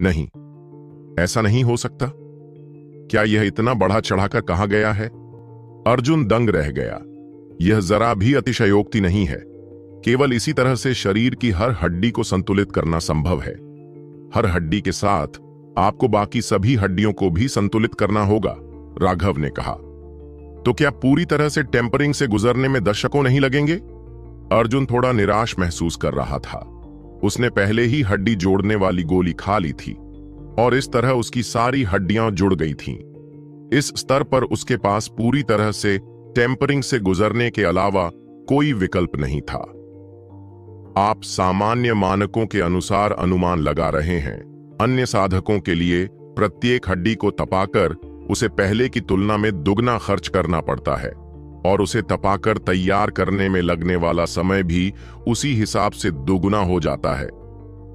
नहीं, ऐसा नहीं हो सकता। क्या यह इतना बढ़ा चढ़ाकर कहा गया है? अर्जुन दंग रह गया। यह जरा भी अतिशयोक्ति नहीं है। केवल इसी तरह से शरीर की हर हड्डी को संतुलित करना संभव है। हर हड्डी के साथ आपको बाकी सभी हड्डियों को भी संतुलित करना होगा, राघव ने कहा। तो क्या पूरी तरह से टेम्परिंग से गुजरने में दशकों नहीं लगेंगे? अर्जुन थोड़ा निराश महसूस कर रहा था। उसने पहले ही हड्डी जोड़ने वाली गोली खा ली थी और इस तरह उसकी सारी हड्डियां जुड़ गई थीं। इस स्तर पर उसके पास पूरी तरह से टेम्परिंग से गुजरने के अलावा कोई विकल्प नहीं था। आप सामान्य मानकों के अनुसार अनुमान लगा रहे हैं। अन्य साधकों के लिए प्रत्येक हड्डी को तपाकर उसे पहले की तुलना में दुगना खर्च करना पड़ता है और उसे तपाकर तैयार करने में लगने वाला समय भी उसी हिसाब से दुगना हो जाता है।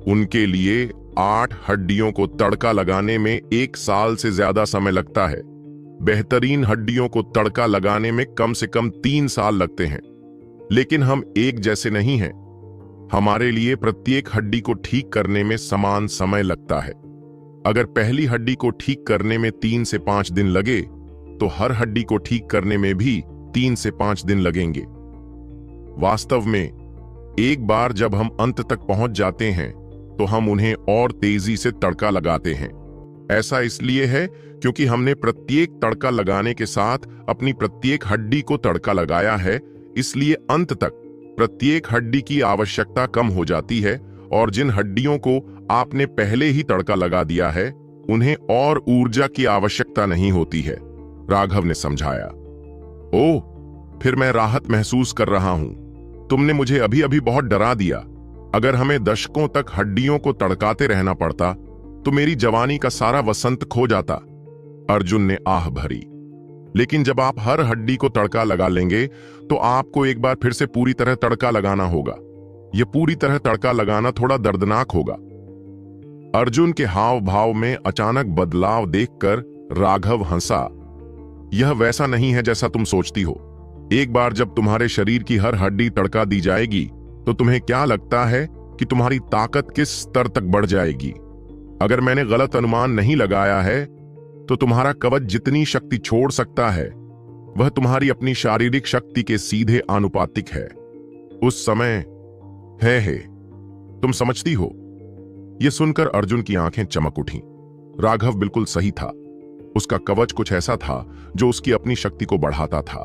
उनके लिए 8 हड्डियों को तड़का लगाने में 1 साल से ज्यादा समय लगता है। बेहतरीन हड्डियों को तड़का लगाने में कम से कम 3 साल लगते हैं। लेकिन हम एक जैसे नहीं हैं। हमारे लिए प्रत्येक हड्डी को ठीक करने में समान समय लगता है। अगर पहली हड्डी को ठीक करने में 3 से 5 दिन लगे तो हर हड्डी को ठीक करने में भी 3 से 5 दिन लगेंगे। वास्तव में एक बार जब हम अंत तक पहुंच जाते हैं तो हम उन्हें और तेजी से तड़का लगाते हैं। ऐसा इसलिए है क्योंकि हमने प्रत्येक तड़का लगाने के साथ अपनी प्रत्येक हड्डी को तड़का लगाया है। इसलिए अंत तक प्रत्येक हड्डी की आवश्यकता कम हो जाती है और जिन हड्डियों को आपने पहले ही तड़का लगा दिया है उन्हें और ऊर्जा की आवश्यकता नहीं होती है, राघव ने समझाया। ओह, फिर मैं राहत महसूस कर रहा हूं। तुमने मुझे अभी अभी बहुत डरा दिया। अगर हमें दशकों तक हड्डियों को तड़काते रहना पड़ता तो मेरी जवानी का सारा वसंत खो जाता। अर्जुन ने आह भरी। लेकिन जब आप हर हड्डी को तड़का लगा लेंगे तो आपको एक बार फिर से पूरी तरह तड़का लगाना होगा। यह पूरी तरह तड़का लगाना थोड़ा दर्दनाक होगा। अर्जुन के हाव भाव में अचानक बदलाव देखकर राघव हंसा। यह वैसा नहीं है जैसा तुम सोचती हो। एक बार जब तुम्हारे शरीर की हर हड्डी तड़का दी जाएगी तो तुम्हें क्या लगता है कि तुम्हारी ताकत किस स्तर तक बढ़ जाएगी? अगर मैंने गलत अनुमान नहीं लगाया है तो तुम्हारा कवच जितनी शक्ति छोड़ सकता है वह तुम्हारी अपनी शारीरिक शक्ति के सीधे आनुपातिक है। उस समय है तुम समझती हो? यह सुनकर अर्जुन की आंखें चमक उठीं। राघव बिल्कुल सही था। उसका कवच कुछ ऐसा था जो उसकी अपनी शक्ति को बढ़ाता था।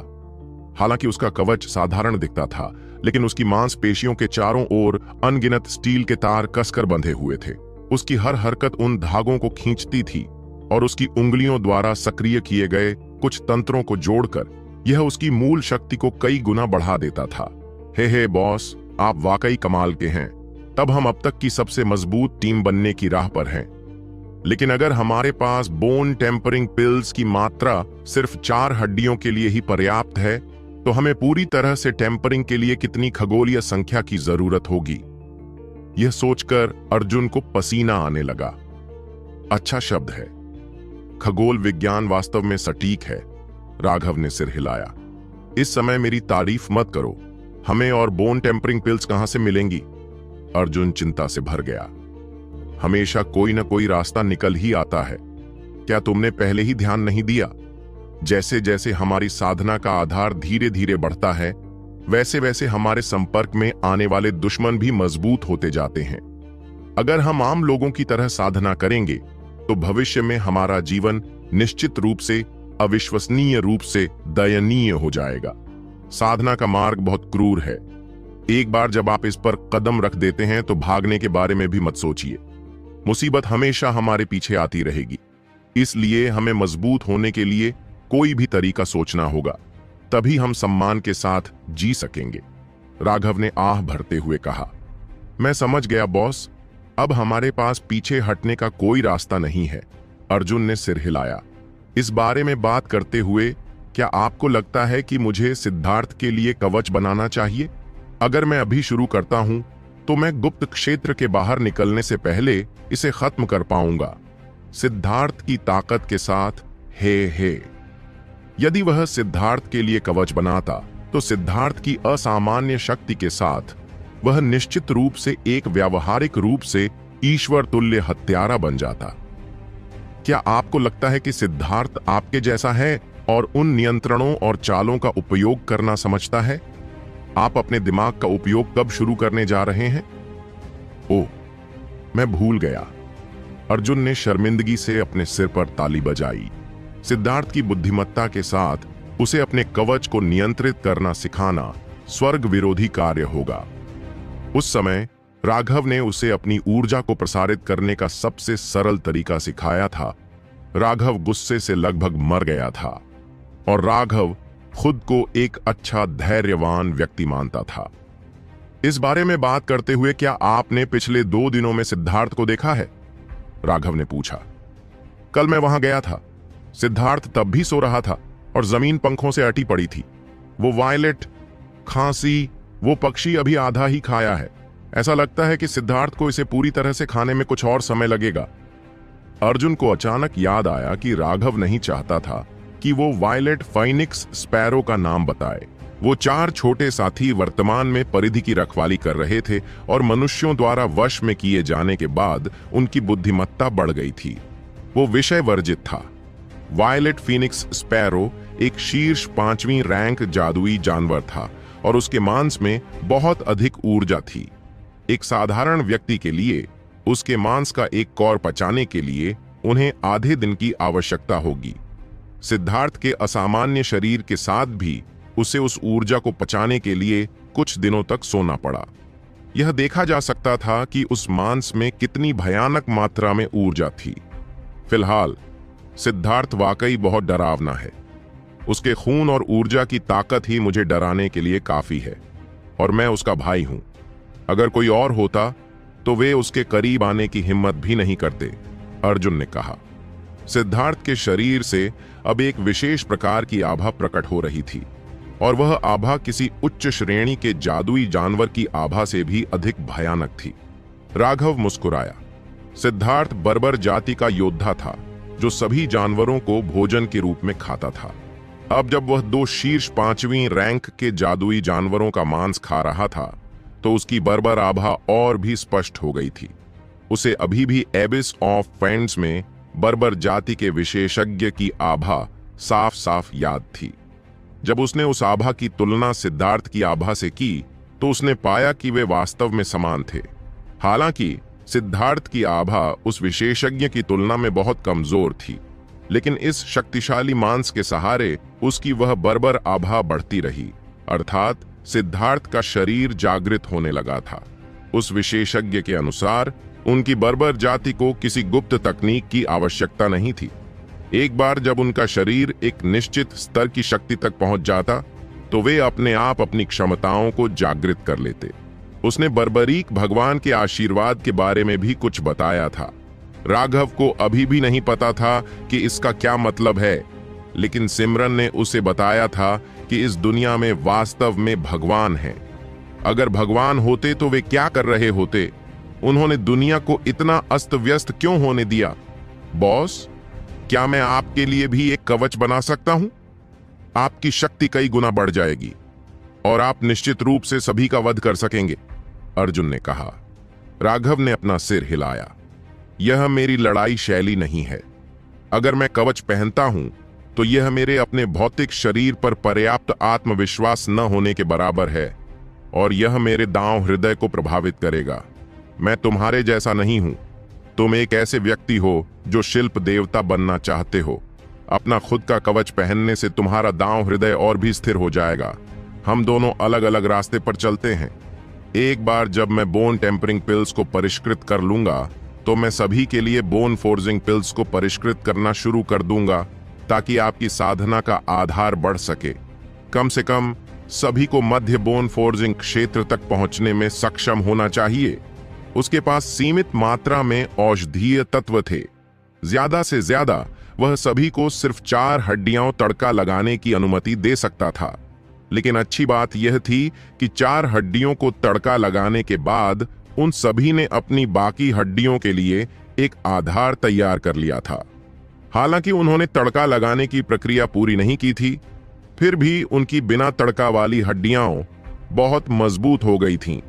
हालांकि उसका कवच साधारण दिखता था, लेकिन उसकी मांसपेशियों के चारों ओर अनगिनत स्टील के तार कसकर बंधे हुए थे। उसकी हर हरकत उन धागों को खींचती थी और उसकी उंगलियों द्वारा सक्रिय किए गए कुछ तंत्रों को जोड़कर यह उसकी मूल शक्ति को कई गुना बढ़ा देता था। हे बॉस, आप वाकई कमाल के हैं। तब हम अब तक की सबसे मजबूत टीम बनने की राह पर हैं। लेकिन अगर हमारे पास बोन टेम्परिंग पिल्स की मात्रा सिर्फ 4 हड्डियों के लिए ही पर्याप्त है तो हमें पूरी तरह से टेम्परिंग के लिए कितनी खगोलीय संख्या की जरूरत होगी? यह सोचकर अर्जुन को पसीना आने लगा। अच्छा शब्द है। खगोल विज्ञान वास्तव में सटीक है। राघव ने सिर हिलाया। इस समय मेरी तारीफ मत करो। हमें और बोन टेम्परिंग पिल्स कहां से मिलेंगी? अर्जुन चिंता से भर गया। हमेशा कोई ना कोई रास्ता निकल ही आता है। क्या तुमने पहले ही ध्यान नहीं दिया? जैसे जैसे हमारी साधना का आधार धीरे धीरे बढ़ता है वैसे वैसे हमारे संपर्क में आने वाले दुश्मन भी मजबूत होते जाते हैं। अगर हम आम लोगों की तरह साधना करेंगे तो भविष्य में हमारा जीवन निश्चित रूप से अविश्वसनीय रूप से दयनीय हो जाएगा। साधना का मार्ग बहुत क्रूर है। एक बार जब आप इस पर कदम रख देते हैं तो भागने के बारे में भी मत सोचिए। मुसीबत हमेशा हमारे पीछे आती रहेगी। इसलिए हमें मजबूत होने के लिए कोई भी तरीका सोचना होगा, तभी हम सम्मान के साथ जी सकेंगे। राघव ने आह भरते हुए कहा। मैं समझ गया बॉस, अब हमारे पास पीछे हटने का कोई रास्ता नहीं है। अर्जुन ने सिर हिलाया। इस बारे में बात करते हुए क्या आपको लगता है कि मुझे सिद्धार्थ के लिए कवच बनाना चाहिए? अगर मैं अभी शुरू करता हूं तो मैं गुप्त क्षेत्र के बाहर निकलने से पहले इसे खत्म कर पाऊंगा। सिद्धार्थ की ताकत के साथ हे यदि वह सिद्धार्थ के लिए कवच बनाता तो सिद्धार्थ की असामान्य शक्ति के साथ वह निश्चित रूप से एक व्यावहारिक रूप से ईश्वर तुल्य हत्यारा बन जाता। क्या आपको लगता है कि सिद्धार्थ आपके जैसा है और उन नियंत्रणों और चालों का उपयोग करना समझता है? आप अपने दिमाग का उपयोग कब शुरू करने जा रहे हैं? ओह, मैं भूल गया। अर्जुन ने शर्मिंदगी से अपने सिर पर ताली बजाई। सिद्धार्थ की बुद्धिमत्ता के साथ उसे अपने कवच को नियंत्रित करना सिखाना स्वर्ग विरोधी कार्य होगा। उस समय राघव ने उसे अपनी ऊर्जा को प्रसारित करने का सबसे सरल तरीका सिखाया था। राघव गुस्से से लगभग मर गया था और राघव खुद को एक अच्छा धैर्यवान व्यक्ति मानता था। इस बारे में बात करते हुए, क्या आपने पिछले 2 दिनों में सिद्धार्थ को देखा है? राघव ने पूछा। कल मैं वहां गया था। सिद्धार्थ तब भी सो रहा था और जमीन पंखों से अटी पड़ी थी। वो वायलेट, खांसी, वो पक्षी अभी आधा ही खाया है। ऐसा लगता है कि सिद्धार्थ को इसे पूरी तरह से खाने में कुछ और समय लगेगा। अर्जुन को अचानक याद आया कि राघव नहीं चाहता था कि वो वायलेट फाइनिक्स स्पैरो का नाम बताए। वो 4 छोटे साथी वर्तमान में परिधि की रखवाली कर रहे थे और मनुष्यों द्वारा वश में किए जाने के बाद उनकी बुद्धिमत्ता बढ़ गई थी। वो विषय वर्जित था। वायलेट फीनिक्स स्पैरो एक शीर्ष 5वीं रैंक जादुई जानवर था और उसके मांस में बहुत अधिक ऊर्जा थी। एक साधारण व्यक्ति के लिए उसके मांस का एक कौर पचाने के लिए उन्हें आधे दिन की आवश्यकता होगी। सिद्धार्थ के असामान्य शरीर के साथ भी उसे उस ऊर्जा को पचाने के लिए कुछ दिनों तक सोना पड़ा। यह देखा जा सकता था कि उस मांस में कितनी भयानक मात्रा में ऊर्जा थी। फिलहाल सिद्धार्थ वाकई बहुत डरावना है। उसके खून और ऊर्जा की ताकत ही मुझे डराने के लिए काफी है और मैं उसका भाई हूं। अगर कोई और होता तो वे उसके करीब आने की हिम्मत भी नहीं करते, अर्जुन ने कहा। सिद्धार्थ के शरीर से अब एक विशेष प्रकार की आभा प्रकट हो रही थी और वह आभा किसी उच्च श्रेणी के जादुई जानवर की आभा से भी अधिक भयानक थी। राघव मुस्कुराया। सिद्धार्थ बर्बर जाति का योद्धा था जो सभी जानवरों को भोजन के रूप में खाता था। अब जब वह 2 शीर्ष 5वीं रैंक के जादुई जानवरों का मांस खा रहा था तो उसकी बर्बर आभा और भी स्पष्ट हो गई थी। उसे अभी भी एबिस ऑफ फेंड्स में बर्बर जाति के विशेषज्ञ की आभा साफ साफ याद थी। जब उसने उस आभा की तुलना सिद्धार्थ की आभा से की तो उसने पाया कि वे वास्तव में समान थे। हालांकि सिद्धार्थ की आभा उस विशेषज्ञ की तुलना में बहुत कमजोर थी, लेकिन इस शक्तिशाली मांस के सहारे उसकी वह बर्बर आभा बढ़ती रही, अर्थात सिद्धार्थ का शरीर जागृत होने लगा था। उस विशेषज्ञ के अनुसार उनकी बर्बर जाति को किसी गुप्त तकनीक की आवश्यकता नहीं थी। एक बार जब उनका शरीर एक निश्चित स्तर की शक्ति तक पहुंच जाता तो वे अपने आप अपनी क्षमताओं को जागृत कर लेते। उसने बर्बरीक भगवान के आशीर्वाद के बारे में भी कुछ बताया था। राघव को अभी भी नहीं पता था कि इसका क्या मतलब है, लेकिन सिमरन ने उसे बताया था कि इस दुनिया में वास्तव में भगवान है। अगर भगवान होते तो वे क्या कर रहे होते? उन्होंने दुनिया को इतना अस्त व्यस्त क्यों होने दिया? बॉस, क्या मैं आपके लिए भी एक कवच बना सकता हूं? आपकी शक्ति कई गुना बढ़ जाएगी और आप निश्चित रूप से सभी का वध कर सकेंगे, अर्जुन ने कहा। राघव ने अपना सिर हिलाया। यह मेरी लड़ाई शैली नहीं है। अगर मैं कवच पहनता हूं तो यह मेरे अपने भौतिक शरीर पर पर्याप्त आत्मविश्वास न होने के बराबर है और यह मेरे दांव हृदय को प्रभावित करेगा। मैं तुम्हारे जैसा नहीं हूं। तुम एक ऐसे व्यक्ति हो जो शिल्प देवता बनना चाहते हो। अपना खुद का कवच पहनने से तुम्हारा दांव हृदय और भी स्थिर हो जाएगा। हम दोनों अलग अलग रास्ते पर चलते हैं। एक बार जब मैं बोन टेम्परिंग पिल्स को परिष्कृत कर लूंगा तो मैं सभी के लिए बोन फोर्जिंग पिल्स को परिष्कृत करना शुरू कर दूंगा ताकि आपकी साधना का आधार बढ़ सके। कम से कम सभी को मध्य बोन फोर्जिंग क्षेत्र तक पहुंचने में सक्षम होना चाहिए। उसके पास सीमित मात्रा में औषधीय तत्व थे। ज्यादा से ज्यादा वह सभी को सिर्फ 4 हड्डियों तड़का लगाने की अनुमति दे सकता था, लेकिन अच्छी बात यह थी कि 4 हड्डियों को तड़का लगाने के बाद उन सभी ने अपनी बाकी हड्डियों के लिए एक आधार तैयार कर लिया था। हालांकि उन्होंने तड़का लगाने की प्रक्रिया पूरी नहीं की थी, फिर भी उनकी बिना तड़का वाली हड्डियां बहुत मजबूत हो गई थीं,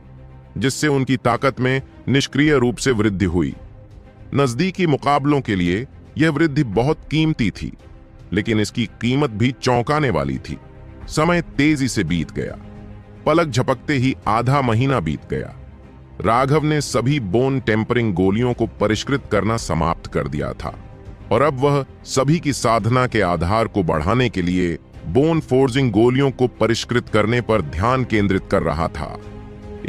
जिससे उनकी ताकत में निष्क्रिय रूप से वृद्धि हुई। नजदीकी मुकाबलों के लिए यह वृद्धि बहुत कीमती थी, लेकिन इसकी कीमत भी चौंकाने वाली थी। समय तेजी से बीत गया। पलक झपकते ही आधा महीना बीत गया। राघव ने सभी बोन टेम्परिंग गोलियों को परिष्कृत करना समाप्त कर दिया था और अब वह सभी की साधना के आधार को बढ़ाने के लिए बोन फोर्जिंग गोलियों को परिष्कृत करने पर ध्यान केंद्रित कर रहा था।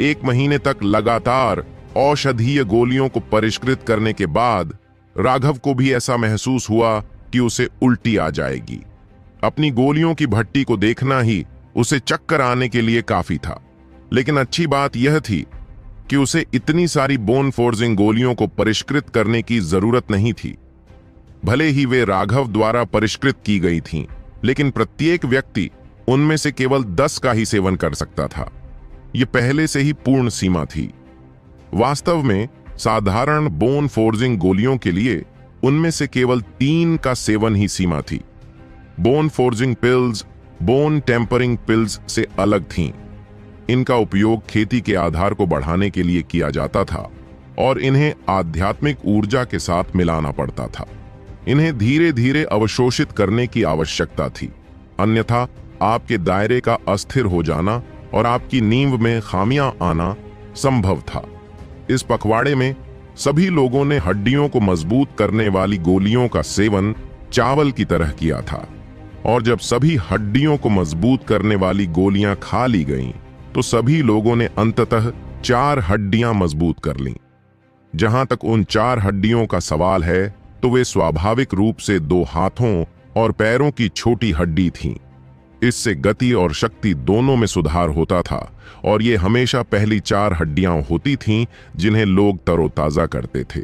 1 महीने तक लगातार औषधीय गोलियों को परिष्कृत करने के बाद राघव को भी ऐसा महसूस हुआ कि उसे उल्टी आ जाएगी। अपनी गोलियों की भट्टी को देखना ही उसे चक्कर आने के लिए काफी था। लेकिन अच्छी बात यह थी कि उसे इतनी सारी बोन फोर्जिंग गोलियों को परिष्कृत करने की जरूरत नहीं थी। भले ही वे राघव द्वारा परिष्कृत की गई थीं, लेकिन प्रत्येक व्यक्ति उनमें से केवल 10 का ही सेवन कर सकता था। यह पहले से ही पूर्ण सीमा थी। वास्तव में साधारण बोन फोर्जिंग गोलियों के लिए उनमें से केवल 3 का सेवन ही सीमा थी। Bone forging pills bone tempering pills से अलग थीं। इनका उपयोग खेती के आधार को बढ़ाने के लिए किया जाता था और इन्हें आध्यात्मिक ऊर्जा के साथ मिलाना पड़ता था। इन्हें धीरे धीरे अवशोषित करने की आवश्यकता थी, अन्यथा आपके दायरे का अस्थिर हो जाना और आपकी नींव में खामियां आना संभव था। इस पखवाड़े में सभी लोगों ने हड्डियों को मजबूत करने वाली गोलियों का सेवन चावल की तरह किया था, और जब सभी हड्डियों को मजबूत करने वाली गोलियां खा ली गईं, तो सभी लोगों ने अंततः 4 हड्डियां मजबूत कर लीं। जहां तक उन 4 हड्डियों का सवाल है, तो वे स्वाभाविक रूप से 2 हाथों और पैरों की छोटी हड्डी थीं। इससे गति और शक्ति दोनों में सुधार होता था और ये हमेशा पहली 4 हड्डियां होती थीं जिन्हें लोग तरोताजा करते थे।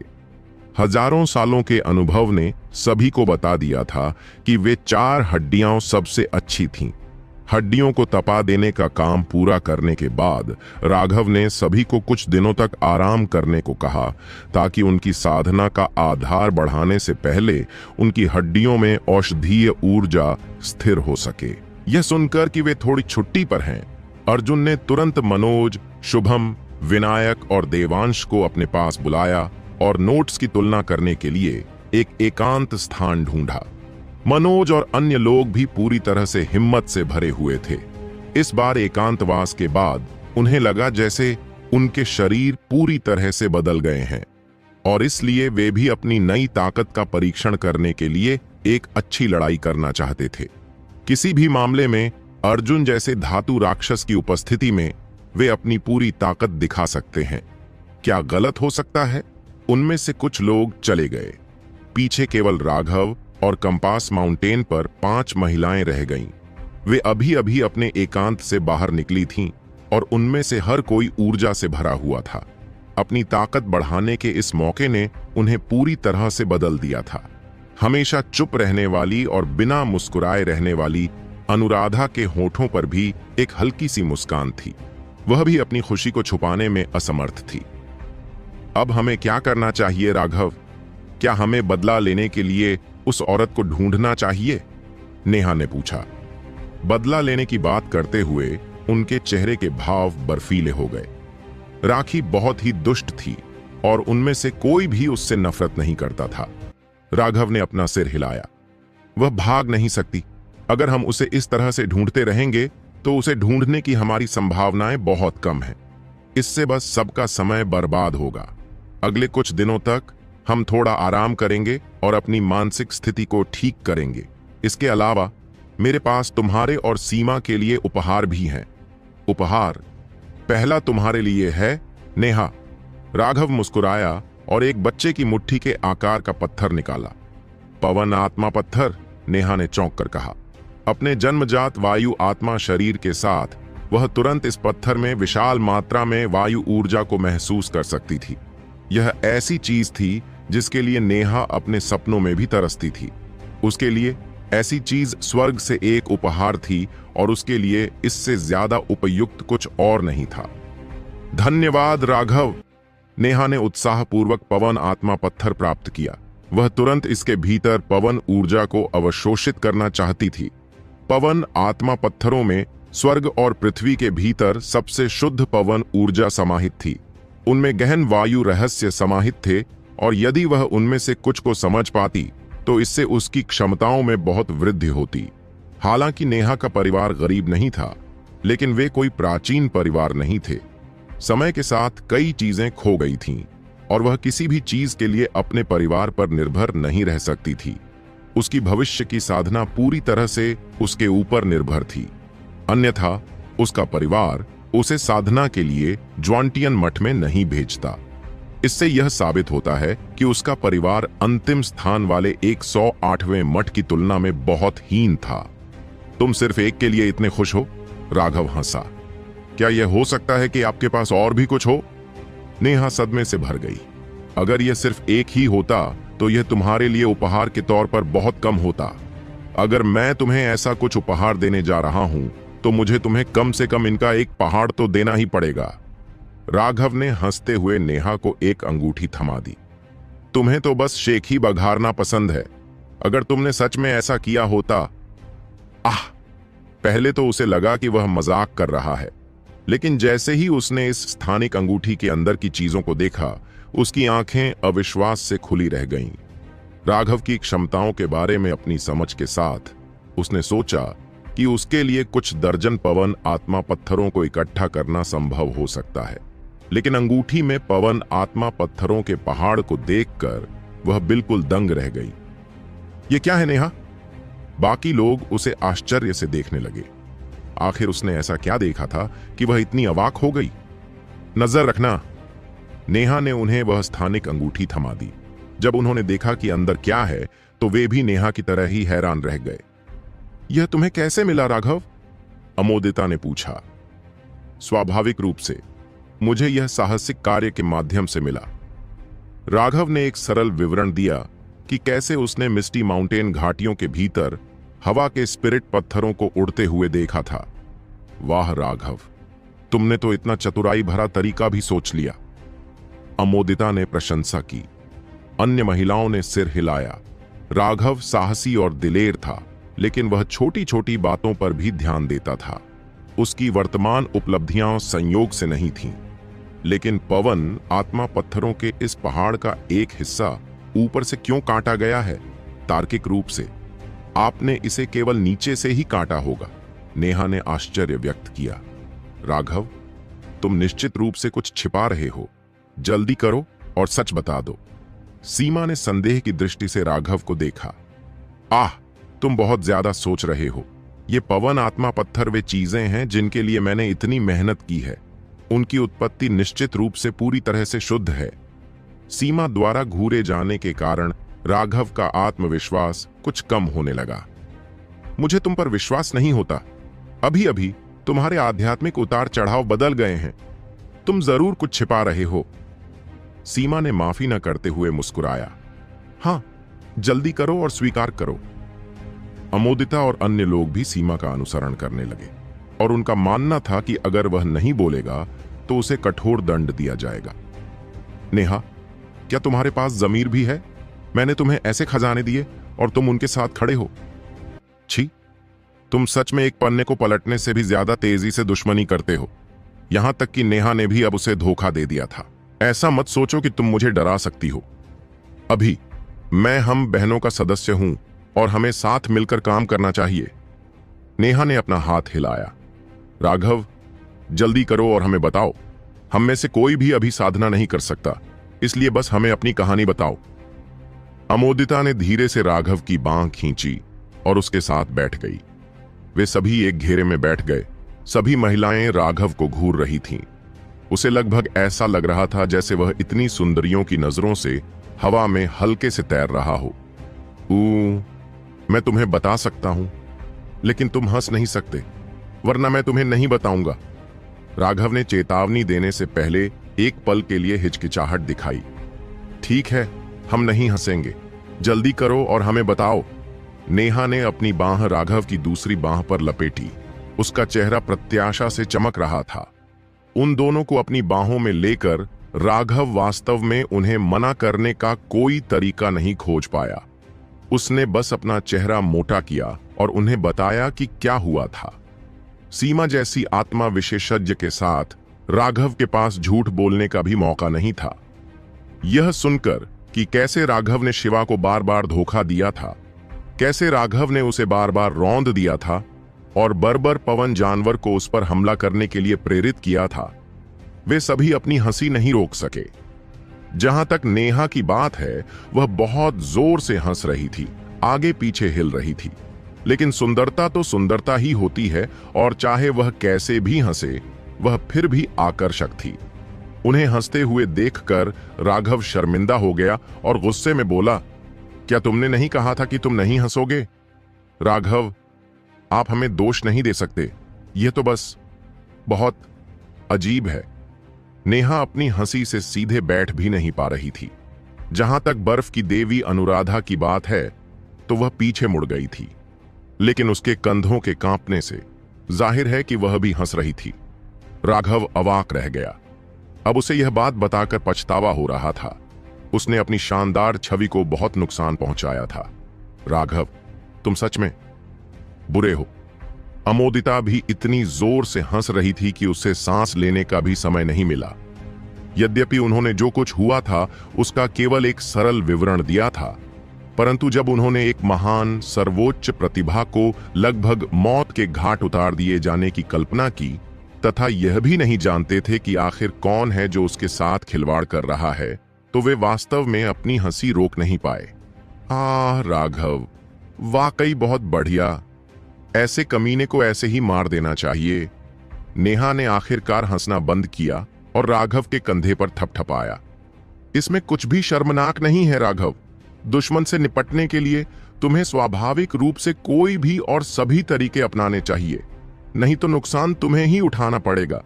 हजारों सालों के अनुभव ने सभी को बता दिया था कि वे 4 हड्डियां सबसे अच्छी थीं। हड्डियों को तपा देने का काम पूरा करने के बाद राघव ने सभी को कुछ दिनों तक आराम करने को कहा, ताकि उनकी साधना का आधार बढ़ाने से पहले उनकी हड्डियों में औषधीय ऊर्जा स्थिर हो सके। यह सुनकर कि वे थोड़ी छुट्टी पर हैं, अर्जुन ने तुरंत मनोज, शुभम, विनायक और देवांश को अपने पास बुलाया और नोट्स की तुलना करने के लिए एक एकांत स्थान ढूंढा। मनोज और अन्य लोग भी पूरी तरह से हिम्मत से भरे हुए थे। इस बार एकांतवास के बाद उन्हें लगा जैसे उनके शरीर पूरी तरह से बदल गए हैं और इसलिए वे भी अपनी नई ताकत का परीक्षण करने के लिए एक अच्छी लड़ाई करना चाहते थे। किसी भी मामले में अर्जुन जैसे धातु राक्षस की उपस्थिति में वे अपनी पूरी ताकत दिखा सकते हैं। क्या गलत हो सकता है? उनमें से कुछ लोग चले गए। पीछे केवल राघव और कंपास माउंटेन पर 5 महिलाएं रह गईं। वे अभी अभी अपने एकांत से बाहर निकली थीं और उनमें से हर कोई ऊर्जा से भरा हुआ था। अपनी ताकत बढ़ाने के इस मौके ने उन्हें पूरी तरह से बदल दिया था। हमेशा चुप रहने वाली और बिना मुस्कुराए रहने वाली अनुराधा के होठों पर भी एक हल्की सी मुस्कान थी। वह भी अपनी खुशी को छुपाने में असमर्थ थी। अब हमें क्या करना चाहिए राघव? क्या हमें बदला लेने के लिए उस औरत को ढूंढना चाहिए? नेहा ने पूछा। बदला लेने की बात करते हुए उनके चेहरे के भाव बर्फीले हो गए। राखी बहुत ही दुष्ट थी और उनमें से कोई भी उससे नफरत नहीं करता था। राघव ने अपना सिर हिलाया। वह भाग नहीं सकती। अगर हम उसे इस तरह से ढूंढते रहेंगे तो उसे ढूंढने की हमारी संभावनाएं बहुत कम हैं। इससे बस सबका समय बर्बाद होगा। अगले कुछ दिनों तक हम थोड़ा आराम करेंगे और अपनी मानसिक स्थिति को ठीक करेंगे। इसके अलावा मेरे पास तुम्हारे और सीमा के लिए उपहार भी हैं। उपहार? पहला तुम्हारे लिए है, नेहा। राघव मुस्कुराया और एक बच्चे की मुट्ठी के आकार का पत्थर निकाला। पवन आत्मा पत्थर? नेहा ने चौंक कर कहा। अपने जन्मजात वायु आत्मा शरीर के साथ वह तुरंत इस पत्थर में विशाल मात्रा में वायु ऊर्जा को महसूस कर सकती थी। यह ऐसी चीज थी जिसके लिए नेहा अपने सपनों में भी तरसती थी। उसके लिए ऐसी चीज स्वर्ग से एक उपहार थी और उसके लिए इससे ज्यादा उपयुक्त कुछ और नहीं था। धन्यवाद राघव। नेहा ने उत्साहपूर्वक पवन आत्मा पत्थर प्राप्त किया। वह तुरंत इसके भीतर पवन ऊर्जा को अवशोषित करना चाहती थी। पवन आत्मा पत्थरों में स्वर्ग और पृथ्वी के भीतर सबसे शुद्ध पवन ऊर्जा समाहित थी। उनमें गहन वायु रहस्य समाहित थे और यदि वह उनमें से कुछ को समझ पाती तो इससे उसकी क्षमताओं में बहुत वृद्धि होती। हालांकि नेहा का परिवार गरीब नहीं था, लेकिन वे कोई प्राचीन परिवार नहीं थे। समय के साथ कई चीजें खो गई थीं और वह किसी भी चीज के लिए अपने परिवार पर निर्भर नहीं रह सकती थी। उसकी भविष्य की साधना पूरी तरह से उसके ऊपर निर्भर थी, अन्यथा उसका परिवार उसे साधना के लिए ज्वांटियन मठ में नहीं भेजता। इससे यह साबित होता है कि उसका परिवार अंतिम स्थान वाले 108वें मठ की तुलना में बहुत हीन था। तुम सिर्फ एक के लिए इतने खुश हो? राघव हंसा। क्या यह हो सकता है कि आपके पास और भी कुछ हो? नेहा सदमे से भर गई। अगर यह सिर्फ एक ही होता तो यह तुम्हारे लिए उपहार के तौर पर बहुत कम होता। अगर मैं तुम्हें ऐसा कुछ उपहार देने जा रहा हूं तो मुझे तुम्हें कम से कम इनका एक पहाड़ तो देना ही पड़ेगा। राघव ने हंसते हुए नेहा को एक अंगूठी थमा दी। तुम्हें तो बस शेख ही बघारना पसंद है। अगर तुमने सच में ऐसा किया होता। पहले तो उसे लगा कि वह मजाक कर रहा है, लेकिन जैसे ही उसने इस स्थानिक अंगूठी के अंदर की चीजों को देखा, उसकी आंखें अविश्वास से खुली रह गईं। राघव की क्षमताओं के बारे में अपनी समझ के साथ उसने सोचा कि उसके लिए कुछ दर्जन पवन आत्मा पत्थरों को इकट्ठा करना संभव हो सकता है, लेकिन अंगूठी में पवन आत्मा पत्थरों के पहाड़ को देखकर वह बिल्कुल दंग रह गई। ये क्या है नेहा? बाकी लोग उसे आश्चर्य से देखने लगे। आखिर उसने ऐसा क्या देखा था कि वह इतनी अवाक हो गई? नजर रखना। नेहा ने उन्हें वह स्थानिक अंगूठी थमा दी। जब उन्होंने देखा कि अंदर क्या है तो वे भी नेहा की तरह ही हैरान रह गए। यह तुम्हें कैसे मिला राघव? अमोदिता ने पूछा। स्वाभाविक रूप से मुझे यह साहसिक कार्य के माध्यम से मिला। राघव ने एक सरल विवरण दिया कि कैसे उसने मिस्टी माउंटेन घाटियों के भीतर हवा के स्पिरिट पत्थरों को उड़ते हुए देखा था। वाह राघव, तुमने तो इतना चतुराई भरा तरीका भी सोच लिया। अमोदिता ने प्रशंसा की। अन्य महिलाओं ने सिर हिलाया। राघव साहसी और दिलेर था, लेकिन वह छोटी छोटी बातों पर भी ध्यान देता था। उसकी वर्तमान उपलब्धियां संयोग से नहीं थीं, लेकिन पवन आत्मा पत्थरों के इस पहाड़ का एक हिस्सा ऊपर से क्यों काटा गया है? तार्किक रूप से आपने इसे केवल नीचे से ही काटा होगा। नेहा ने आश्चर्य व्यक्त किया। राघव, तुम निश्चित रूप से कुछ छिपा रहे हो। जल्दी करो और सच बता दो। सीमा ने संदेह की दृष्टि से राघव को देखा। तुम बहुत ज्यादा सोच रहे हो। ये पवन आत्मा पत्थर वे चीजें हैं जिनके लिए मैंने इतनी मेहनत की है। उनकी उत्पत्ति निश्चित रूप से पूरी तरह से शुद्ध है। सीमा द्वारा घूरे जाने के कारण राघव का आत्मविश्वास कुछ कम होने लगा। मुझे तुम पर विश्वास नहीं होता। अभी अभी तुम्हारे आध्यात्मिक उतार चढ़ाव बदल गए हैं। तुम जरूर कुछ छिपा रहे हो। सीमा ने माफी न करते हुए मुस्कुराया। हाँ, जल्दी करो और स्वीकार करो। अमोदिता और अन्य लोग भी सीमा का अनुसरण करने लगे और उनका मानना था कि अगर वह नहीं बोलेगा तो उसे कठोर दंड दिया जाएगा। नेहा, क्या तुम्हारे पास जमीर भी है? मैंने तुम्हें ऐसे खजाने दिए और तुम उनके साथ खड़े हो। छी, तुम सच में एक पन्ने को पलटने से भी ज्यादा तेजी से दुश्मनी करते हो। यहां तक कि नेहा ने भी अब उसे धोखा दे दिया था। ऐसा मत सोचो कि तुम मुझे डरा सकती हो। अभी मैं हम बहनों का सदस्य हूं और हमें साथ मिलकर काम करना चाहिए। नेहा ने अपना हाथ हिलाया। राघव, जल्दी करो और हमें बताओ। हम में से कोई भी अभी साधना नहीं कर सकता, इसलिए बस हमें अपनी कहानी बताओ। अमोदिता ने धीरे से राघव की बांह खींची और उसके साथ बैठ गई। वे सभी एक घेरे में बैठ गए। सभी महिलाएं राघव को घूर रही थीं। उसे लगभग ऐसा लग रहा था जैसे वह इतनी सुंदरियों की नजरों से हवा में हल्के से तैर रहा हो। मैं तुम्हें बता सकता हूं, लेकिन तुम हंस नहीं सकते, वरना मैं तुम्हें नहीं बताऊंगा। राघव ने चेतावनी देने से पहले एक पल के लिए हिचकिचाहट दिखाई। ठीक है, हम नहीं हंसेंगे। जल्दी करो और हमें बताओ। नेहा ने अपनी बांह राघव की दूसरी बांह पर लपेटी। उसका चेहरा प्रत्याशा से चमक रहा था। उन दोनों को अपनी बाहों में लेकर राघव वास्तव में उन्हें मना करने का कोई तरीका नहीं खोज पाया। उसने बस अपना चेहरा मोटा किया और उन्हें बताया कि क्या हुआ था। सीमा जैसी आत्मा विशेषज्ञ के साथ राघव के पास झूठ बोलने का भी मौका नहीं था। यह सुनकर कि कैसे राघव ने शिवा को बार बार धोखा दिया था, कैसे राघव ने उसे बार बार रौंद दिया था और बर्बर पवन जानवर को उस पर हमला करने के लिए प्रेरित किया था, वे सभी अपनी हंसी नहीं रोक सके। जहां तक नेहा की बात है, वह बहुत जोर से हंस रही थी, आगे पीछे हिल रही थी। लेकिन सुंदरता तो सुंदरता ही होती है और चाहे वह कैसे भी हंसे, वह फिर भी आकर्षक थी। उन्हें हंसते हुए देखकर राघव शर्मिंदा हो गया और गुस्से में बोला, क्या तुमने नहीं कहा था कि तुम नहीं हंसोगे? राघव, आप हमें दोष नहीं दे सकते, यह तो बस बहुत अजीब है। नेहा अपनी हंसी से सीधे बैठ भी नहीं पा रही थी। जहां तक बर्फ की देवी अनुराधा की बात है, तो वह पीछे मुड़ गई थी, लेकिन उसके कंधों के कांपने से जाहिर है कि वह भी हंस रही थी। राघव अवाक रह गया। अब उसे यह बात बताकर पछतावा हो रहा था। उसने अपनी शानदार छवि को बहुत नुकसान पहुंचाया था। राघव, तुम सच में बुरे हो। अमोदिता भी इतनी जोर से हंस रही थी कि उसे सांस लेने का भी समय नहीं मिला। यद्यपि उन्होंने जो कुछ हुआ था उसका केवल एक सरल विवरण दिया था, परंतु जब उन्होंने एक महान सर्वोच्च प्रतिभा को लगभग मौत के घाट उतार दिए जाने की कल्पना की, तथा यह भी नहीं जानते थे कि आखिर कौन है जो उसके साथ खिलवाड़ कर रहा है, तो वे वास्तव में अपनी हंसी रोक नहीं पाए। राघव, वाकई बहुत बढ़िया, ऐसे कमीने को ऐसे ही मार देना चाहिए। नेहा ने आखिरकार हंसना बंद किया और राघव के कंधे पर थपथपाया। इसमें कुछ भी शर्मनाक नहीं है राघव। दुश्मन से निपटने के लिए तुम्हें स्वाभाविक रूप से कोई भी और सभी तरीके अपनाने चाहिए, नहीं तो नुकसान तुम्हें ही उठाना पड़ेगा।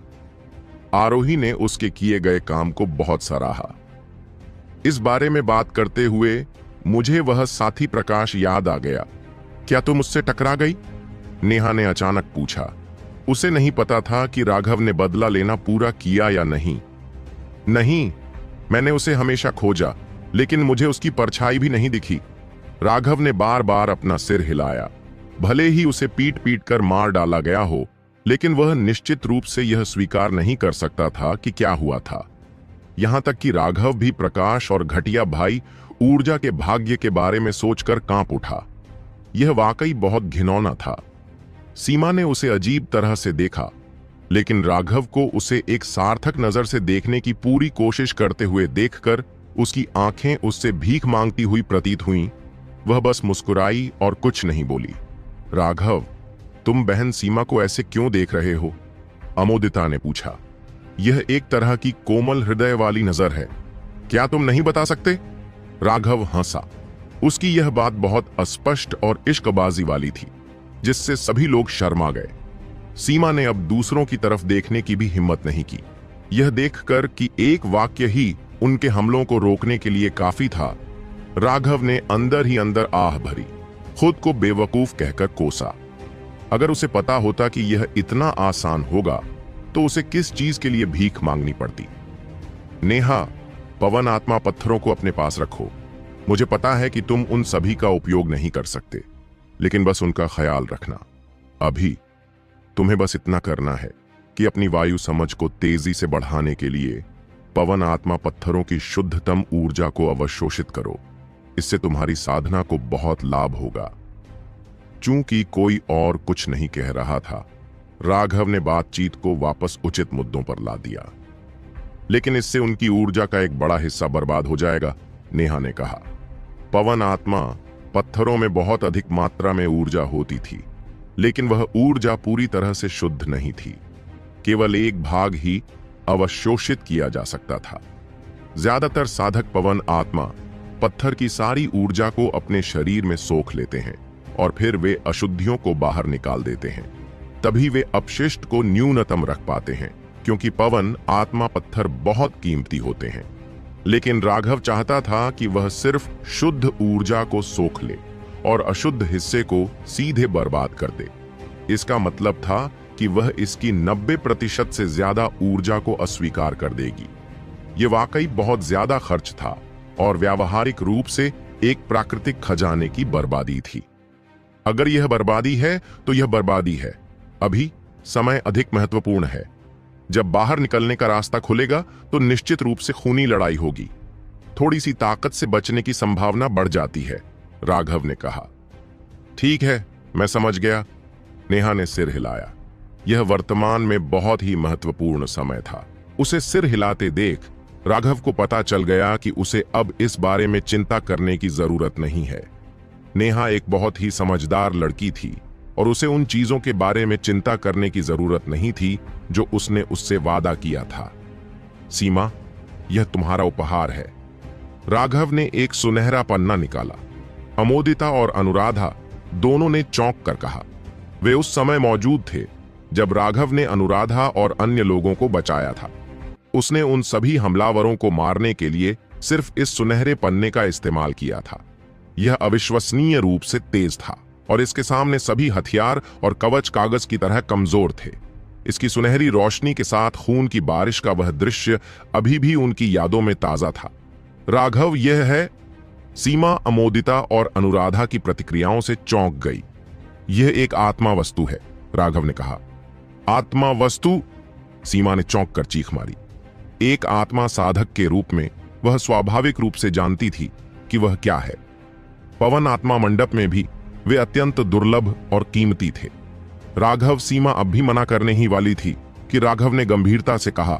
आरोही ने उसके किए गए काम को बहुत सराहा। इस बारे में बात करते हुए मुझे वह साथी प्रकाश याद आ गया। क्या तुम उससे टकरा गई? नेहा ने अचानक पूछा। उसे नहीं पता था कि राघव ने बदला लेना पूरा किया या नहीं। नहीं, मैंने उसे हमेशा खोजा, लेकिन मुझे उसकी परछाई भी नहीं दिखी। राघव ने बार बार अपना सिर हिलाया। भले ही उसे पीट पीट कर मार डाला गया हो, लेकिन वह निश्चित रूप से यह स्वीकार नहीं कर सकता था कि क्या हुआ था। यहां तक कि राघव भी प्रकाश और घटिया भाई ऊर्जा के भाग्य के बारे में सोचकर कांप उठा। यह वाकई बहुत घिनौना था। सीमा ने उसे अजीब तरह से देखा, लेकिन राघव को उसे एक सार्थक नजर से देखने की पूरी कोशिश करते हुए देखकर उसकी आंखें उससे भीख मांगती हुई प्रतीत हुईं। वह बस मुस्कुराई और कुछ नहीं बोली। राघव, तुम बहन सीमा को ऐसे क्यों देख रहे हो? अमोदिता ने पूछा। यह एक तरह की कोमल हृदय वाली नजर है, क्या तुम नहीं बता सकते? राघव हंसा। उसकी यह बात बहुत अस्पष्ट और इश्कबाजी वाली थी, जिससे सभी लोग शर्मा गए। सीमा ने अब दूसरों की तरफ देखने की भी हिम्मत नहीं की। यह देखकर कि एक वाक्य ही उनके हमलों को रोकने के लिए काफी था, राघव ने अंदर ही अंदर आह भरी, खुद को बेवकूफ कहकर कोसा। अगर उसे पता होता कि यह इतना आसान होगा, तो उसे किस चीज के लिए भीख मांगनी पड़ती। नेहा, पवन आत्मा पत्थरों को अपने पास रखो। मुझे पता है कि तुम उन सभी का उपयोग नहीं कर सकते, लेकिन बस उनका ख्याल रखना। अभी तुम्हें बस इतना करना है कि अपनी वायु समझ को तेजी से बढ़ाने के लिए पवन आत्मा पत्थरों की शुद्धतम ऊर्जा को अवशोषित करो। इससे तुम्हारी साधना को बहुत लाभ होगा। चूंकि कोई और कुछ नहीं कह रहा था, राघव ने बातचीत को वापस उचित मुद्दों पर ला दिया। लेकिन इससे उनकी ऊर्जा का एक बड़ा हिस्सा बर्बाद हो जाएगा, नेहा ने कहा। पवन आत्मा पत्थरों में बहुत अधिक मात्रा में ऊर्जा होती थी, लेकिन वह ऊर्जा पूरी तरह से शुद्ध नहीं थी। केवल एक भाग ही अवशोषित किया जा सकता था। ज्यादातर साधक पवन आत्मा पत्थर की सारी ऊर्जा को अपने शरीर में सोख लेते हैं और फिर वे अशुद्धियों को बाहर निकाल देते हैं। तभी वे अपशिष्ट को न्यूनतम रख पाते हैं, क्योंकि पवन आत्मा पत्थर बहुत कीमती होते हैं। लेकिन राघव चाहता था कि वह सिर्फ शुद्ध ऊर्जा को सोख ले और अशुद्ध हिस्से को सीधे बर्बाद कर दे। इसका मतलब था कि वह इसकी 90% से ज्यादा ऊर्जा को अस्वीकार कर देगी। यह वाकई बहुत ज्यादा खर्च था और व्यावहारिक रूप से एक प्राकृतिक खजाने की बर्बादी थी। अगर यह बर्बादी है तो यह बर्बादी है। अभी समय अधिक महत्वपूर्ण है। जब बाहर निकलने का रास्ता खुलेगा तो निश्चित रूप से खूनी लड़ाई होगी। थोड़ी सी ताकत से बचने की संभावना बढ़ जाती है, राघव ने कहा। ठीक है, मैं समझ गया, नेहा ने सिर हिलाया। यह वर्तमान में बहुत ही महत्वपूर्ण समय था। उसे सिर हिलाते देख राघव को पता चल गया कि उसे अब इस बारे में चिंता करने की जरूरत नहीं है। नेहा एक बहुत ही समझदार लड़की थी और उसे उन चीजों के बारे में चिंता करने की जरूरत नहीं थी जो उसने उससे वादा किया था। सीमा, यह तुम्हारा उपहार है। राघव ने एक सुनहरा पन्ना निकाला। अमोदिता और अनुराधा दोनों ने चौंक कर कहा। वे उस समय मौजूद थे जब राघव ने अनुराधा और अन्य लोगों को बचाया था। उसने उन सभी हमलावरों को मारने के लिए सिर्फ इस सुनहरे पन्ने का इस्तेमाल किया था। यह अविश्वसनीय रूप से तेज था और इसके सामने सभी हथियार और कवच कागज की तरह कमजोर थे। इसकी सुनहरी रोशनी के साथ खून की बारिश का वह दृश्य अभी भी उनकी यादों में ताजा था। राघव, यह है। सीमा, अमोदिता और अनुराधा की प्रतिक्रियाओं से चौंक गई। यह एक आत्मा वस्तु है, राघव ने कहा। आत्मा वस्तु? सीमा ने चौंक कर चीख मारी। एक आत्मा साधक के रूप में वह स्वाभाविक रूप से जानती थी कि वह क्या है। पवन आत्मा मंडप में भी वे अत्यंत दुर्लभ और कीमती थे। राघव, सीमा अब भी मना करने ही वाली थी कि राघव ने गंभीरता से कहा,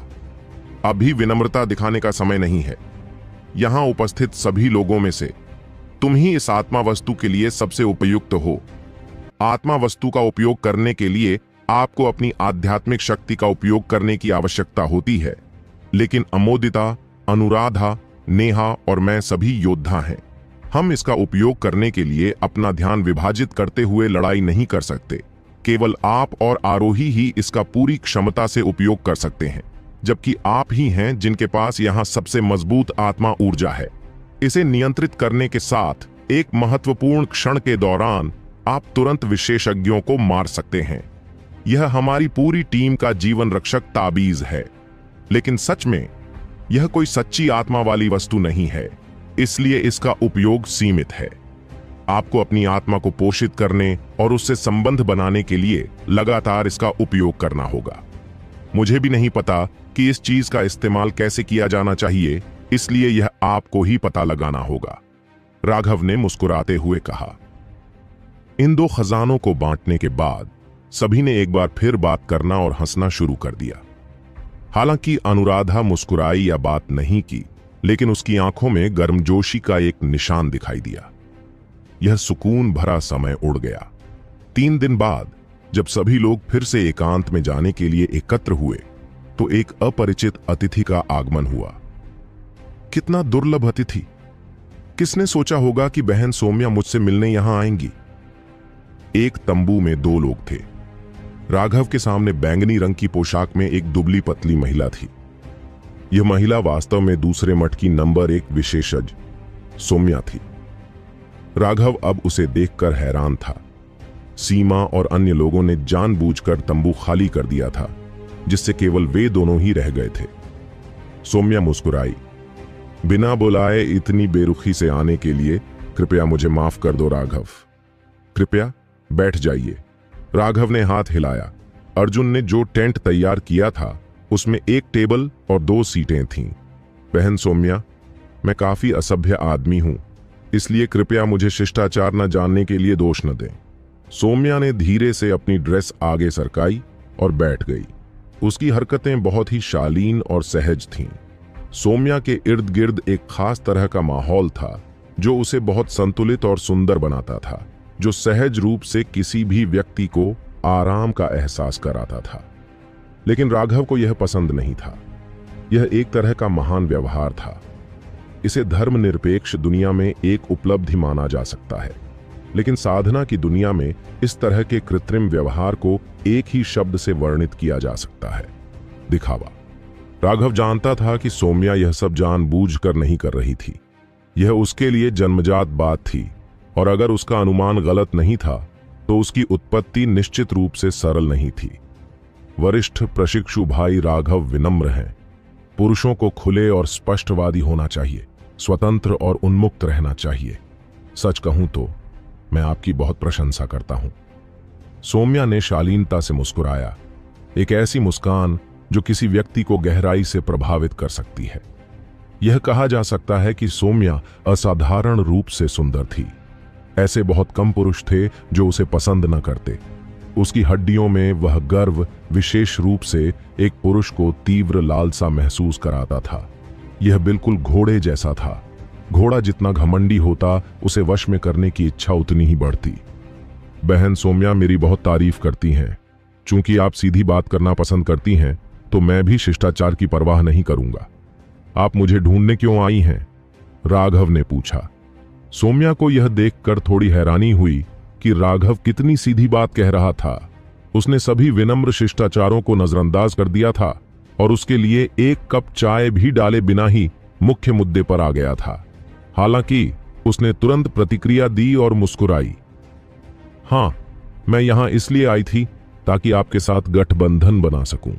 अभी विनम्रता दिखाने का समय नहीं है। यहां उपस्थित सभी लोगों में से तुम ही इस आत्मा वस्तु के लिए सबसे उपयुक्त हो। आत्मा वस्तु का उपयोग करने के लिए आपको अपनी आध्यात्मिक शक्ति का उपयोग करने की आवश्यकता होती है, लेकिन अमोदिता, अनुराधा, नेहा और मैं सभी योद्धा हैं। हम इसका उपयोग करने के लिए अपना ध्यान विभाजित करते हुए लड़ाई नहीं कर सकते। केवल आप और आरोही ही इसका पूरी क्षमता से उपयोग कर सकते हैं, जबकि आप ही हैं जिनके पास यहां सबसे मजबूत आत्मा ऊर्जा है। इसे नियंत्रित करने के साथ एक महत्वपूर्ण क्षण के दौरान आप तुरंत विशेषज्ञों को मार सकते हैं। यह हमारी पूरी टीम का जीवन रक्षक ताबीज है, लेकिन सच में यह कोई सच्ची आत्मा वाली वस्तु नहीं है, इसलिए इसका उपयोग सीमित है। आपको अपनी आत्मा को पोषित करने और उससे संबंध बनाने के लिए लगातार इसका उपयोग करना होगा। मुझे भी नहीं पता कि इस चीज का इस्तेमाल कैसे किया जाना चाहिए, इसलिए यह आपको ही पता लगाना होगा, राघव ने मुस्कुराते हुए कहा। इन दो खजानों को बांटने के बाद सभी ने एक बार फिर बात करना और हंसना शुरू कर दिया। हालांकि अनुराधा मुस्कुराई या बात नहीं की, लेकिन उसकी आंखों में गर्मजोशी का एक निशान दिखाई दिया। यह सुकून भरा समय उड़ गया। 3 दिन बाद जब सभी लोग फिर से एकांत में जाने के लिए एकत्र हुए तो एक अपरिचित अतिथि का आगमन हुआ। कितना दुर्लभ अतिथि! किसने सोचा होगा कि बहन सौम्या मुझसे मिलने यहां आएंगी। एक तंबू में 2 लोग थे। राघव के सामने बैंगनी रंग की पोशाक में एक दुबली पतली महिला थी। यह महिला वास्तव में दूसरे मठ की नंबर 1 विशेषज्ञ सौम्या थी। राघव अब उसे देखकर हैरान था। सीमा और अन्य लोगों ने जानबूझकर तंबू खाली कर दिया था, जिससे केवल वे दोनों ही रह गए थे। सौम्या मुस्कुराई। बिना बुलाए इतनी बेरुखी से आने के लिए कृपया मुझे माफ कर दो राघव। कृपया बैठ जाइए। राघव ने हाथ हिलाया। अर्जुन ने जो टेंट तैयार किया था उसमें एक टेबल और 2 सीटें थीं। बहन सौम्या, मैं काफी असभ्य आदमी हूं, इसलिए कृपया मुझे शिष्टाचार न जानने के लिए दोष न दें। सौम्या ने धीरे से अपनी ड्रेस आगे सरकाई और बैठ गई। उसकी हरकतें बहुत ही शालीन और सहज थीं। सौम्या के इर्द गिर्द एक खास तरह का माहौल था जो उसे बहुत संतुलित और सुंदर बनाता था, जो सहज रूप से किसी भी व्यक्ति को आराम का एहसास कराता था। लेकिन राघव को यह पसंद नहीं था। यह एक तरह का महान व्यवहार था। इसे धर्मनिरपेक्ष दुनिया में एक उपलब्धि माना जा सकता है, लेकिन साधना की दुनिया में इस तरह के कृत्रिम व्यवहार को एक ही शब्द से वर्णित किया जा सकता है, दिखावा। राघव जानता था कि सौम्या यह सब जानबूझकर नहीं कर रही थी। यह उसके लिए जन्मजात बात थी, और अगर उसका अनुमान गलत नहीं था तो उसकी उत्पत्ति निश्चित रूप से सरल नहीं थी। वरिष्ठ प्रशिक्षु भाई राघव विनम्र हैं। पुरुषों को खुले और स्पष्टवादी होना चाहिए, स्वतंत्र और उन्मुक्त रहना चाहिए। सच कहूं तो मैं आपकी बहुत प्रशंसा करता हूं। सौम्या ने शालीनता से मुस्कुराया, एक ऐसी मुस्कान जो किसी व्यक्ति को गहराई से प्रभावित कर सकती है। यह कहा जा सकता है कि सौम्या असाधारण रूप से सुंदर थी। ऐसे बहुत कम पुरुष थे जो उसे पसंद न करते। उसकी हड्डियों में वह गर्व विशेष रूप से एक पुरुष को तीव्र लालसा महसूस कराता था। यह बिल्कुल घोड़े जैसा था। घोड़ा जितना घमंडी होता, उसे वश में करने की इच्छा उतनी ही बढ़ती। बहन सौम्या मेरी बहुत तारीफ करती हैं। चूंकि आप सीधी बात करना पसंद करती हैं, तो मैं भी शिष्टाचार की परवाह नहीं करूंगा। आप मुझे ढूंढने क्यों आई हैं? राघव ने पूछा। सौम्या को यह देखकर थोड़ी हैरानी हुई कि राघव कितनी सीधी बात कह रहा था। उसने सभी विनम्र शिष्टाचारों को नजरअंदाज कर दिया था और उसके लिए एक कप चाय भी डाले बिना ही मुख्य मुद्दे पर आ गया था। हालांकि उसने तुरंत प्रतिक्रिया दी और मुस्कुराई। हाँ, मैं यहां इसलिए आई थी ताकि आपके साथ गठबंधन बना सकूं।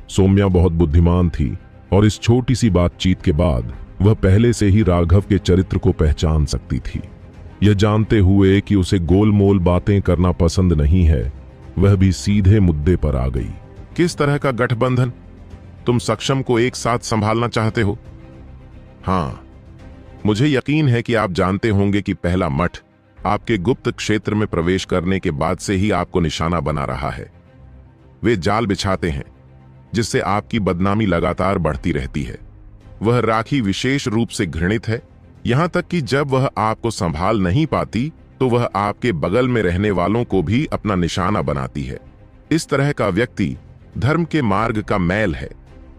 सौम्या बहुत बुद्धिमान थी और इस छोटी सी बातचीत के बाद वह पहले से ही राघव के चरित्र को पहचान सकती थी। यह जानते हुए कि उसे गोलमोल बातें करना पसंद नहीं है, वह भी सीधे मुद्दे पर आ गई। किस तरह का गठबंधन? तुम सक्षम को एक साथ संभालना चाहते हो? हाँ, मुझे यकीन है कि आप जानते होंगे कि पहला मठ आपके गुप्त क्षेत्र में प्रवेश करने के बाद से ही आपको निशाना बना रहा है। वे जाल बिछाते हैं जिससे आपकी बदनामी लगातार बढ़ती रहती है। वह राखी विशेष रूप से घृणित है, यहां तक कि जब वह आपको संभाल नहीं पाती तो वह आपके बगल में रहने वालों को भी अपना निशाना बनाती है। इस तरह का व्यक्ति धर्म के मार्ग का मैल है।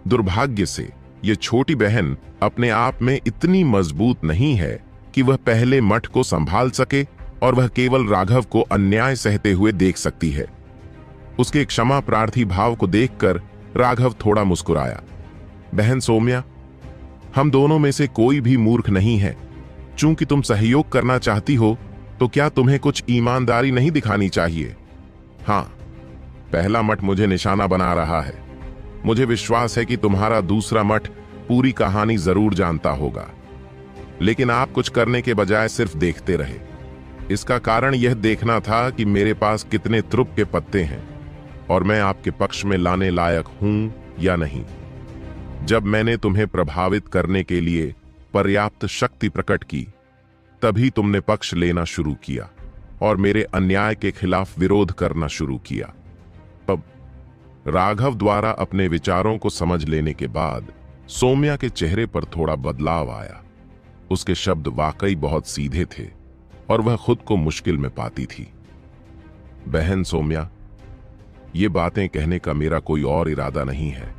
दुर्भाग्य से यह छोटी बहन अपने आप में इतनी मजबूत नहीं है कि वह पहले मठ को संभाल सके और वह केवल राघव को अन्याय सहते हुए देख सकती है। उसके क्षमा प्रार्थी भाव को देखकर राघव थोड़ा मुस्कुराया। बहन सौम्या, हम दोनों में से कोई भी मूर्ख नहीं है। चूंकि तुम सहयोग करना चाहती हो तो क्या तुम्हें कुछ ईमानदारी नहीं दिखानी चाहिए? हाँ, पहला मठ मुझे निशाना बना रहा है। मुझे विश्वास है कि तुम्हारा दूसरा मठ पूरी कहानी जरूर जानता होगा, लेकिन आप कुछ करने के बजाय सिर्फ देखते रहे। इसका कारण यह देखना था कि मेरे पास कितने त्रुप के पत्ते हैं और मैं आपके पक्ष में लाने लायक हूं या नहीं। जब मैंने तुम्हें प्रभावित करने के लिए पर्याप्त शक्ति प्रकट की, तभी तुमने पक्ष लेना शुरू किया और मेरे अन्याय के खिलाफ विरोध करना शुरू किया। अब राघव द्वारा अपने विचारों को समझ लेने के बाद सौम्या के चेहरे पर थोड़ा बदलाव आया। उसके शब्द वाकई बहुत सीधे थे और वह खुद को मुश्किल में पाती थी। बहन सौम्या, ये बातें कहने का मेरा कोई और इरादा नहीं है।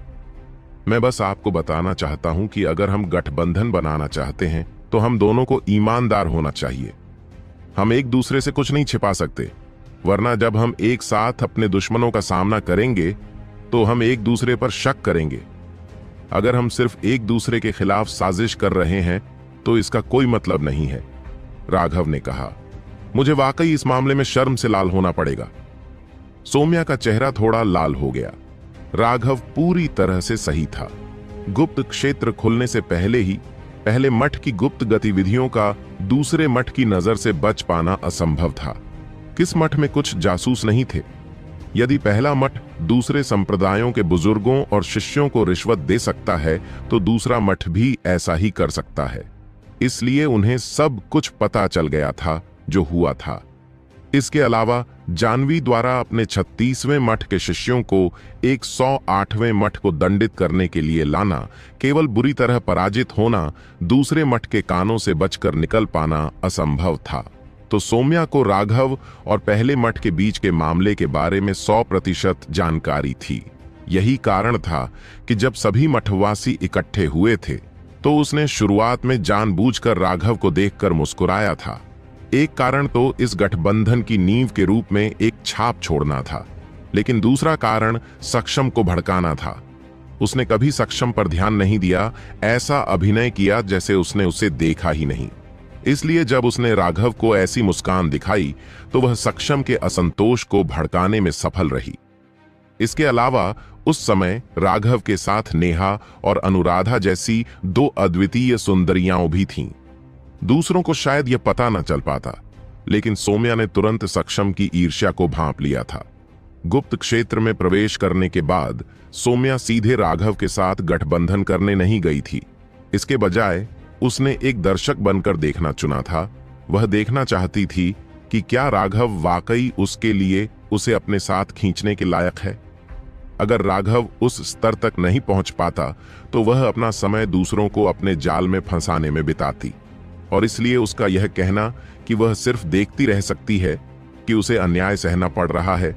मैं बस आपको बताना चाहता हूं कि अगर हम गठबंधन बनाना चाहते हैं तो हम दोनों को ईमानदार होना चाहिए। हम एक दूसरे से कुछ नहीं छिपा सकते, वरना जब हम एक साथ अपने दुश्मनों का सामना करेंगे तो हम एक दूसरे पर शक करेंगे। अगर हम सिर्फ एक दूसरे के खिलाफ साजिश कर रहे हैं तो इसका कोई मतलब नहीं है, राघव ने कहा। मुझे वाकई इस मामले में शर्म से लाल होना पड़ेगा। सौम्या का चेहरा थोड़ा लाल हो गया। राघव पूरी तरह से सही था। गुप्त क्षेत्र खुलने से पहले ही पहले मठ की गुप्त गतिविधियों का दूसरे मठ की नजर से बच पाना असंभव था। किस मठ में कुछ जासूस नहीं थे? यदि पहला मठ दूसरे संप्रदायों के बुजुर्गों और शिष्यों को रिश्वत दे सकता है तो दूसरा मठ भी ऐसा ही कर सकता है। इसलिए उन्हें सब कुछ पता चल गया था जो हुआ था। इसके अलावा जानवी द्वारा अपने 36वें मठ के शिष्यों को 108वें मठ को दंडित करने के लिए लाना, केवल बुरी तरह पराजित होना, दूसरे मठ के कानों से बचकर निकल पाना असंभव था। तो सौम्या को राघव और पहले मठ के बीच के मामले के बारे में 100% जानकारी थी। यही कारण था कि जब सभी मठवासी इकट्ठे हुए थे तो उसने शुरुआत में जानबूझकर राघव को देखकर मुस्कुराया था। एक कारण तो इस गठबंधन की नींव के रूप में एक छाप छोड़ना था, लेकिन दूसरा कारण सक्षम को भड़काना था। उसने कभी सक्षम पर ध्यान नहीं दिया, ऐसा अभिनय किया जैसे उसने उसे देखा ही नहीं। इसलिए जब उसने राघव को ऐसी मुस्कान दिखाई तो वह सक्षम के असंतोष को भड़काने में सफल रही। इसके अलावा उस समय राघव के साथ नेहा और अनुराधा जैसी 2 अद्वितीय सुंदरियां भी थीं। दूसरों को शायद यह पता न चल पाता, लेकिन सौम्या ने तुरंत सक्षम की ईर्ष्या को भांप लिया था। गुप्त क्षेत्र में प्रवेश करने के बाद सौम्या सीधे राघव के साथ गठबंधन करने नहीं गई थी। इसके बजाय उसने एक दर्शक बनकर देखना चुना था। वह देखना चाहती थी कि क्या राघव वाकई उसके लिए उसे अपने साथ खींचने के लायक है। अगर राघव उस स्तर तक नहीं पहुंच पाता तो वह अपना समय दूसरों को अपने जाल में फंसाने में बिताती, और इसलिए उसका यह कहना कि वह सिर्फ देखती रह सकती है कि उसे अन्याय सहना पड़ रहा है,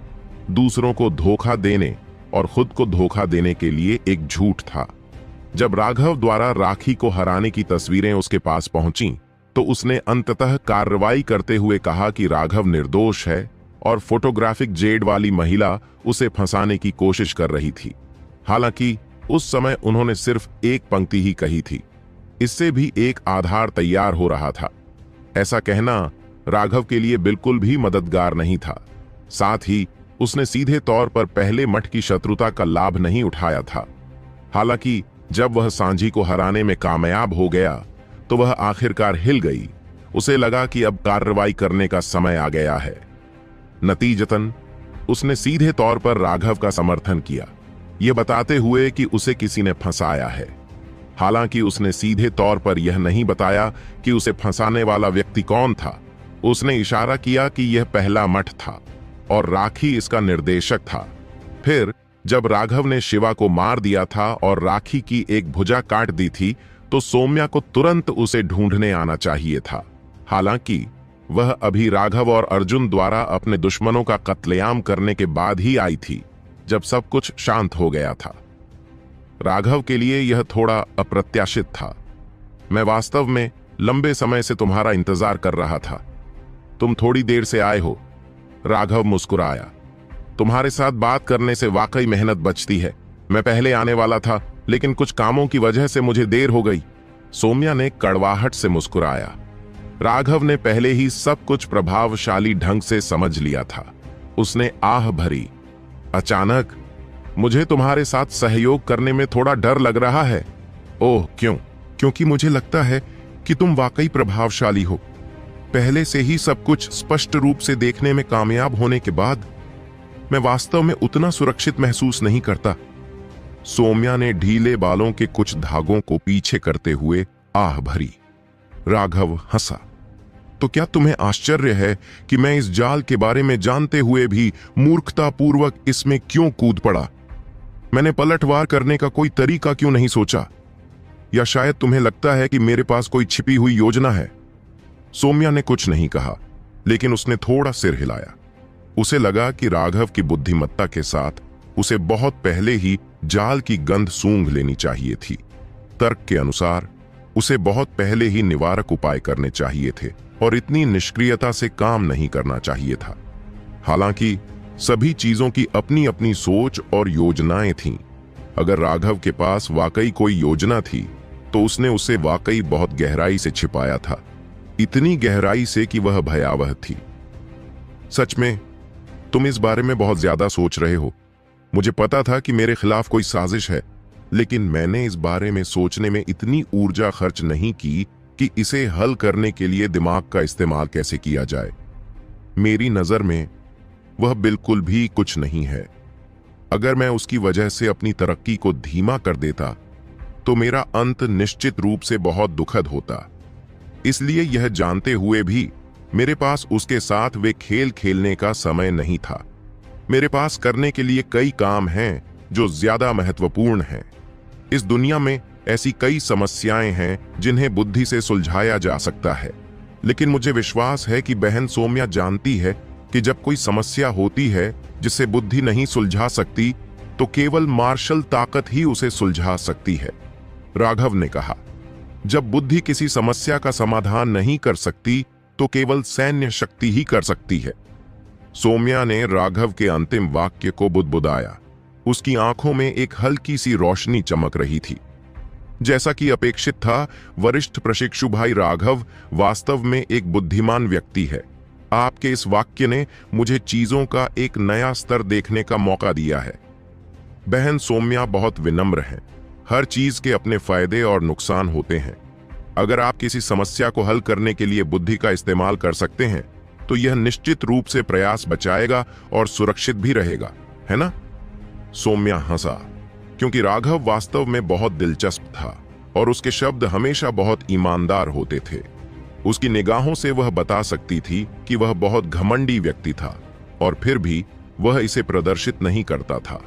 दूसरों को धोखा देने और खुद को धोखा देने के लिए एक झूठ था। जब राघव द्वारा राखी को हराने की तस्वीरें उसके पास पहुंची तो उसने अंततः कार्रवाई करते हुए कहा कि राघव निर्दोष है और फोटोग्राफिक जेड वाली महिला उसे फंसाने की कोशिश कर रही थी। हालांकि उस समय उन्होंने सिर्फ एक पंक्ति ही कही थी, इससे भी एक आधार तैयार हो रहा था। ऐसा कहना राघव के लिए बिल्कुल भी मददगार नहीं था। साथ ही उसने सीधे तौर पर पहले मठ की शत्रुता का लाभ नहीं उठाया था। हालांकि जब वह सांझी को हराने में कामयाब हो गया तो वह आखिरकार हिल गई। उसे लगा कि अब कार्रवाई करने का समय आ गया है। नतीजतन उसने सीधे तौर पर राघव का समर्थन किया, यह बताते हुए कि उसे किसी ने फंसाया है। हालांकि उसने सीधे तौर पर यह नहीं बताया कि उसे फंसाने वाला व्यक्ति कौन था। उसने इशारा किया कि यह पहला मठ था और राखी इसका निर्देशक था। फिर जब राघव ने शिवा को मार दिया था और राखी की एक भुजा काट दी थी तो सौम्या को तुरंत उसे ढूंढने आना चाहिए था। हालांकि वह अभी राघव और अर्जुन द्वारा अपने दुश्मनों का कत्लेआम करने के बाद ही आई थी, जब सब कुछ शांत हो गया था। राघव के लिए यह थोड़ा अप्रत्याशित था। मैं वास्तव में लंबे समय से तुम्हारा इंतजार कर रहा था। तुम थोड़ी देर से आए हो। राघव मुस्कुराया। तुम्हारे साथ बात करने से वाकई मेहनत बचती है। मैं पहले आने वाला था लेकिन कुछ कामों की वजह से मुझे देर हो गई। सौम्या ने कड़वाहट से मुस्कुराया। राघव ने पहले ही सब कुछ प्रभावशाली ढंग से समझ लिया था। उसने आह भरी, अचानक मुझे तुम्हारे साथ सहयोग करने में थोड़ा डर लग रहा है। ओह क्यों? क्योंकि मुझे लगता है कि तुम वाकई प्रभावशाली हो। पहले से ही सब कुछ स्पष्ट रूप से देखने में कामयाब होने के बाद मैं वास्तव में उतना सुरक्षित महसूस नहीं करता। सौम्या ने ढीले बालों के कुछ धागों को पीछे करते हुए आह भरी। राघव हंसा। तो क्या तुम्हें आश्चर्य है कि मैं इस जाल के बारे में जानते हुए भी मूर्खतापूर्वक इसमें क्यों कूद पड़ा? मैंने पलटवार करने का कोई तरीका क्यों नहीं सोचा? या शायद तुम्हें लगता है कि मेरे पास कोई छिपी हुई योजना है? सौम्या ने कुछ नहीं कहा, लेकिन उसने थोड़ा सिर हिलाया। उसे लगा कि राघव की बुद्धिमत्ता के साथ उसे बहुत पहले ही जाल की गंध सूंघ लेनी चाहिए थी। तर्क के अनुसार उसे बहुत पहले ही निवारक उपाय करने चाहिए थे और इतनी निष्क्रियता से काम नहीं करना चाहिए था। हालांकि सभी चीजों की अपनी अपनी सोच और योजनाएं थीं। अगर राघव के पास वाकई कोई योजना थी तो उसने उसे वाकई बहुत गहराई से छिपाया था, इतनी गहराई से कि वह भयावह थी। सच में तुम इस बारे में बहुत ज्यादा सोच रहे हो। मुझे पता था कि मेरे खिलाफ कोई साजिश है, लेकिन मैंने इस बारे में सोचने में इतनी ऊर्जा खर्च नहीं की कि इसे हल करने के लिए दिमाग का इस्तेमाल कैसे किया जाए। मेरी नजर में वह बिल्कुल भी कुछ नहीं है। अगर मैं उसकी वजह से अपनी तरक्की को धीमा कर देता तो मेरा अंत निश्चित रूप से बहुत दुखद होता। इसलिए यह जानते हुए भी मेरे पास उसके साथ वे खेल खेलने का समय नहीं था। मेरे पास करने के लिए कई काम हैं जो ज्यादा महत्वपूर्ण हैं। इस दुनिया में ऐसी कई समस्याएं हैं जिन्हें बुद्धि से सुलझाया जा सकता है, लेकिन मुझे विश्वास है कि बहन सौम्या जानती है कि जब कोई समस्या होती है जिसे बुद्धि नहीं सुलझा सकती तो केवल मार्शल ताकत ही उसे सुलझा सकती है। राघव ने कहा, जब बुद्धि किसी समस्या का समाधान नहीं कर सकती तो केवल सैन्य शक्ति ही कर सकती है। सौम्या ने राघव के अंतिम वाक्य को बुदबुदाया। उसकी आंखों में एक हल्की सी रोशनी चमक रही थी। जैसा कि अपेक्षित था, वरिष्ठ प्रशिक्षु भाई राघव वास्तव में एक बुद्धिमान व्यक्ति है। आपके इस वाक्य ने मुझे चीजों का एक नया स्तर देखने का मौका दिया है। बहन सौम्या बहुत विनम्र है। हर चीज के अपने फायदे और नुकसान होते हैं। अगर आप किसी समस्या को हल करने के लिए बुद्धि का इस्तेमाल कर सकते हैं तो यह निश्चित रूप से प्रयास बचाएगा और सुरक्षित भी रहेगा, है ना? सौम्या हंसा, क्योंकि राघव वास्तव में बहुत दिलचस्प था और उसके शब्द हमेशा बहुत ईमानदार होते थे। उसकी निगाहों से वह बता सकती थी कि वह बहुत घमंडी व्यक्ति था, और फिर भी वह इसे प्रदर्शित नहीं करता था।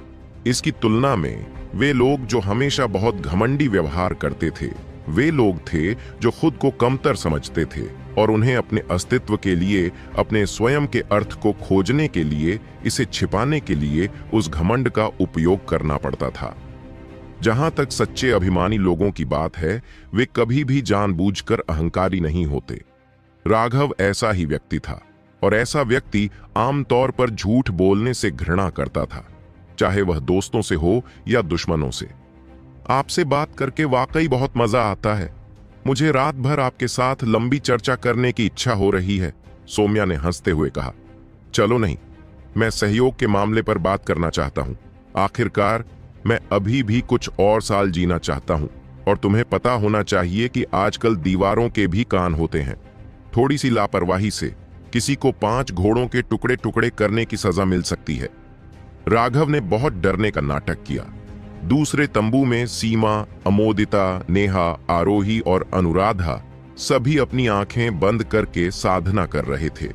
इसकी तुलना में वे लोग जो हमेशा बहुत घमंडी व्यवहार करते थे, वे लोग थे जो खुद को कमतर समझते थे और उन्हें अपने अस्तित्व के लिए, अपने स्वयं के अर्थ को खोजने के लिए, इसे छिपाने के लिए उस घमंड का उपयोग करना पड़ता था। जहां तक सच्चे अभिमानी लोगों की बात है, वे कभी भी जानबूझकर अहंकारी नहीं होते। राघव ऐसा ही व्यक्ति था, और ऐसा व्यक्ति आमतौर पर झूठ बोलने से घृणा करता था, चाहे वह दोस्तों से हो या दुश्मनों से। आपसे बात करके वाकई बहुत मजा आता है। मुझे रात भर आपके साथ लंबी चर्चा करने की इच्छा हो रही है, सौम्या ने हंसते हुए कहा। चलो नहीं, मैं सहयोग के मामले पर बात करना चाहता हूं। आखिरकार मैं अभी भी कुछ और साल जीना चाहता हूं, और तुम्हें पता होना चाहिए कि आजकल दीवारों के भी कान होते हैं। थोड़ी सी लापरवाही से किसी को 5 घोड़ों के टुकड़े टुकड़े करने की सजा मिल सकती है। राघव ने बहुत डरने का नाटक किया। दूसरे तंबू में सीमा, अमोदिता, नेहा, आरोही और अनुराधा सभी अपनी आंखें बंद करके साधना कर रहे थे।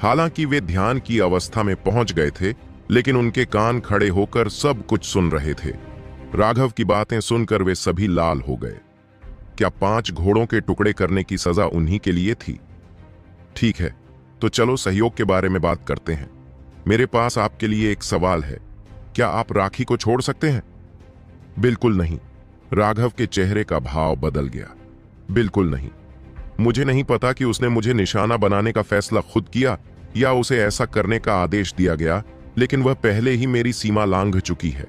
हालांकि वे ध्यान की अवस्था में पहुंच गए थे, लेकिन उनके कान खड़े होकर सब कुछ सुन रहे थे। राघव की बातें सुनकर वे सभी लाल हो गए। क्या 5 घोड़ों के टुकड़े करने की सजा उन्हीं के लिए थी? ठीक है, तो चलो सहयोग के बारे में बात करते हैं। मेरे पास आपके लिए एक सवाल है। क्या आप राखी को छोड़ सकते हैं? बिल्कुल नहीं। राघव के चेहरे का भाव बदल गया। बिल्कुल नहीं। मुझे नहीं पता कि उसने मुझे निशाना बनाने का फैसला खुद किया या उसे ऐसा करने का आदेश दिया गया, लेकिन वह पहले ही मेरी सीमा लांघ चुकी है।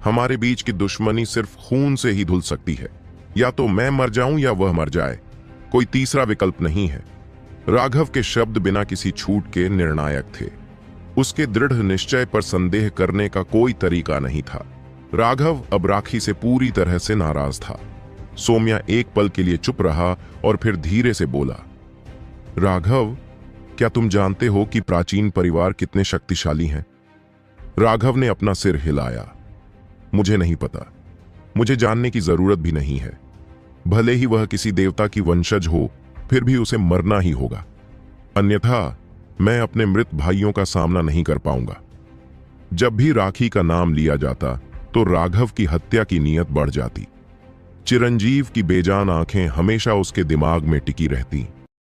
हमारे बीच की दुश्मनी सिर्फ खून से ही धुल सकती है। या तो मैं मर जाऊं या वह मर जाए, कोई तीसरा विकल्प नहीं है। राघव के शब्द बिना किसी छूट के निर्णायक थे। उसके दृढ़ निश्चय पर संदेह करने का कोई तरीका नहीं था। राघव अब राखी से पूरी तरह से नाराज था। सौम्या एक पल के लिए चुप रहा और फिर धीरे से बोला, राघव, क्या तुम जानते हो कि प्राचीन परिवार कितने शक्तिशाली हैं? राघव ने अपना सिर हिलाया। मुझे नहीं पता। मुझे जानने की जरूरत भी नहीं है। भले ही वह किसी देवता की वंशज हो, फिर भी उसे मरना ही होगा, अन्यथा मैं अपने मृत भाइयों का सामना नहीं कर पाऊंगा। जब भी राखी का नाम लिया जाता तो राघव की हत्या की नीयत बढ़ जाती। चिरंजीव की बेजान आंखें हमेशा उसके दिमाग में टिकी रहती।